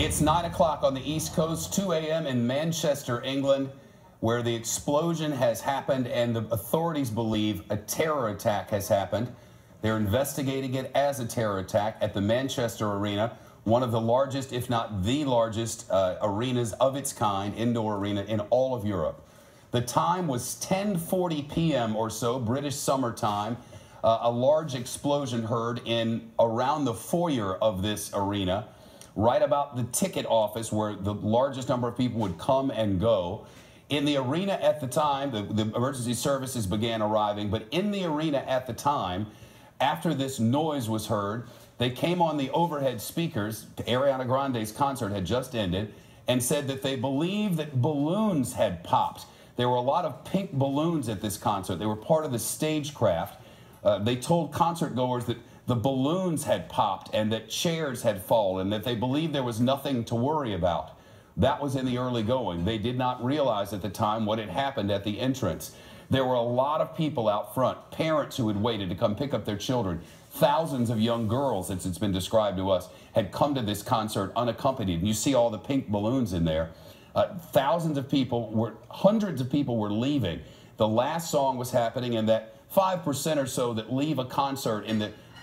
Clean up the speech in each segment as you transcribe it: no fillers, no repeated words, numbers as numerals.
It's 9 o'clock on the East Coast, 2 a.m. in Manchester, England, where the explosion has happened and the authorities believe a terror attack has happened. They're investigating it as a terror attack at the Manchester Arena, one of the largest, if not the largest, arenas of its kind, indoor arena in all of Europe. The time was 10:40 p.m. or so, British summertime. A large explosion heard in around the foyer of this arena, right about the ticket office where the largest number of people would come and go. In the arena at the time, the emergency services began arriving, but in the arena at the time, after this noise was heard, they came on the overhead speakers. Ariana Grande's concert had just ended, and said that they believed that balloons had popped. There were a lot of pink balloons at this concert. They were part of the stagecraft. They told concert goers that the balloons had popped and that chairs had fallen, that they believed there was nothing to worry about. That was in the early going. They did not realize at the time what had happened at the entrance. There were a lot of people out front, parents who had waited to come pick up their children. Thousands of young girls, as it's been described to us, had come to this concert unaccompanied. And you see all the pink balloons in there. Hundreds of people were leaving. The last song was happening, and that 5% or so that leave a concert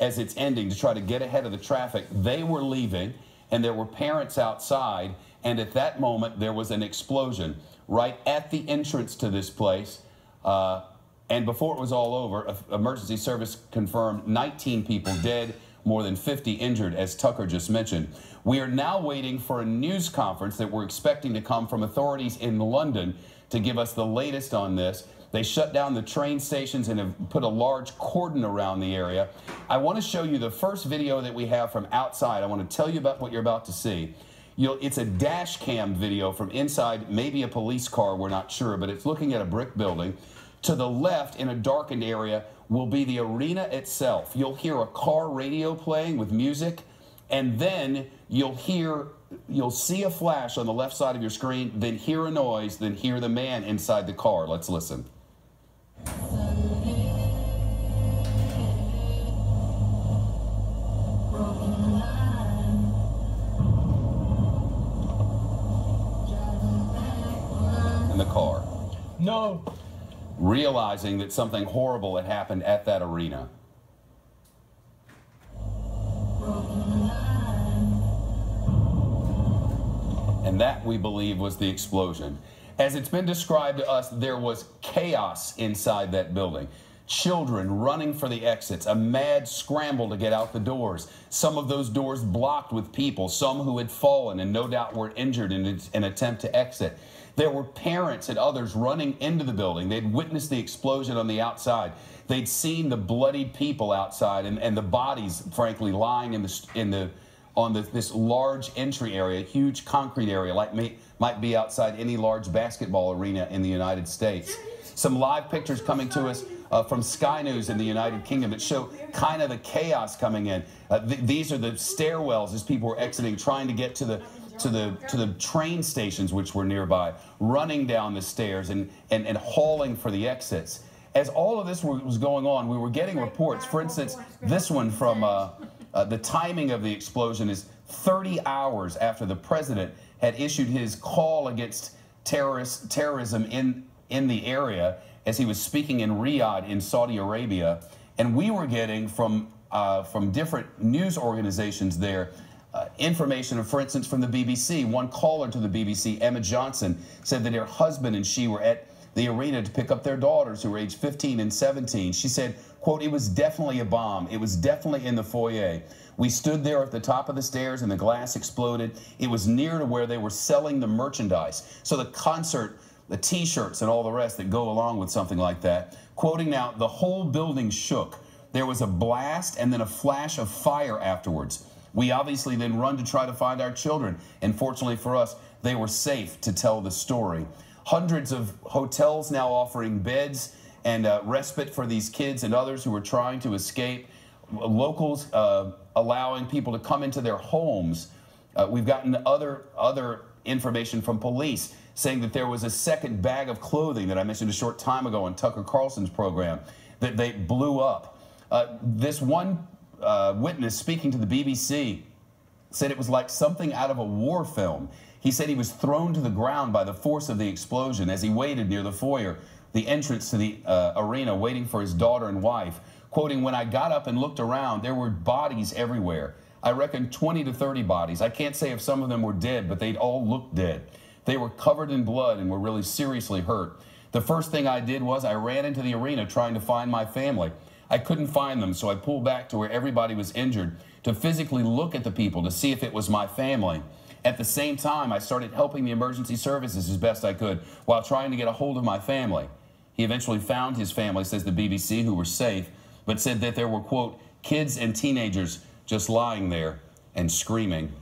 as it's ending to try to get ahead of the traffic, they were leaving, and there were parents outside, and at that moment there was an explosion right at the entrance to this place. And before it was all over, emergency service confirmed 19 people dead, more than 50 injured, as Tucker just mentioned. We are now waiting for a news conference that we're expecting to come from authorities in London to give us the latest on this. They shut down the train stations and have put a large cordon around the area. I want to show you the first video that we have from outside. I want to tell you about what you're about to see. It's a dash cam video from inside, maybe a police car, we're not sure, but it's looking at a brick building. To the left, in a darkened area, will be the arena itself. You'll hear a car radio playing with music, and then you'll see a flash on the left side of your screen, then hear a noise, then hear the man inside the car. Let's listen. In the car. No. Realizing that something horrible had happened at that arena. And that, we believe, was the explosion. As it's been described to us, there was chaos inside that building. Children running for the exits, a mad scramble to get out the doors. Some of those doors blocked with people, some who had fallen and no doubt were injured in an attempt to exit. There were parents and others running into the building. They'd witnessed the explosion on the outside. They'd seen the bloodied people outside and the bodies, frankly, lying on this large entry area, huge concrete area, like might be outside any large basketball arena in the United States. Some live pictures coming to us from Sky News in the United Kingdom that show kind of the chaos coming in. These are the stairwells as people were exiting, trying to get to the train stations which were nearby, running down the stairs and hauling for the exits. As all of this was going on, we were getting reports. For instance, this one from the timing of the explosion is 30 hours after the president had issued his call against terrorism in the area as he was speaking in Riyadh in Saudi Arabia. And we were getting from different news organizations there information, for instance, from the BBC. One caller to the BBC, Emma Johnson, said that her husband and she were at the arena to pick up their daughters who were aged 15 and 17. She said, quote, "It was definitely a bomb. It was definitely in the foyer. We stood there at the top of the stairs and the glass exploded. It was near to where they were selling the merchandise." So the concert, the T-shirts and all the rest that go along with something like that. Quoting now, "The whole building shook. There was a blast and then a flash of fire afterwards. We obviously then run to try to find our children. And fortunately for us, they were safe to tell the story." Hundreds of hotels now offering beds and respite for these kids and others who were trying to escape. Locals allowing people to come into their homes. We've gotten other information from police saying that there was a second bag of clothing that I mentioned a short time ago on Tucker Carlson's program that they blew up. This one witness speaking to the BBC said it was like something out of a war film. He said he was thrown to the ground by the force of the explosion as he waited near the foyer, the entrance to the arena, waiting for his daughter and wife. Quoting, "When I got up and looked around, there were bodies everywhere. I reckon 20 to 30 bodies. I can't say if some of them were dead, but they'd all looked dead. They were covered in blood and were really seriously hurt. The first thing I did was I ran into the arena trying to find my family. I couldn't find them, so I pulled back to where everybody was injured to physically look at the people to see if it was my family. At the same time, I started helping the emergency services as best I could while trying to get a hold of my family." He eventually found his family, says the BBC, who were safe, but said that there were, quote, "kids and teenagers just lying there and screaming."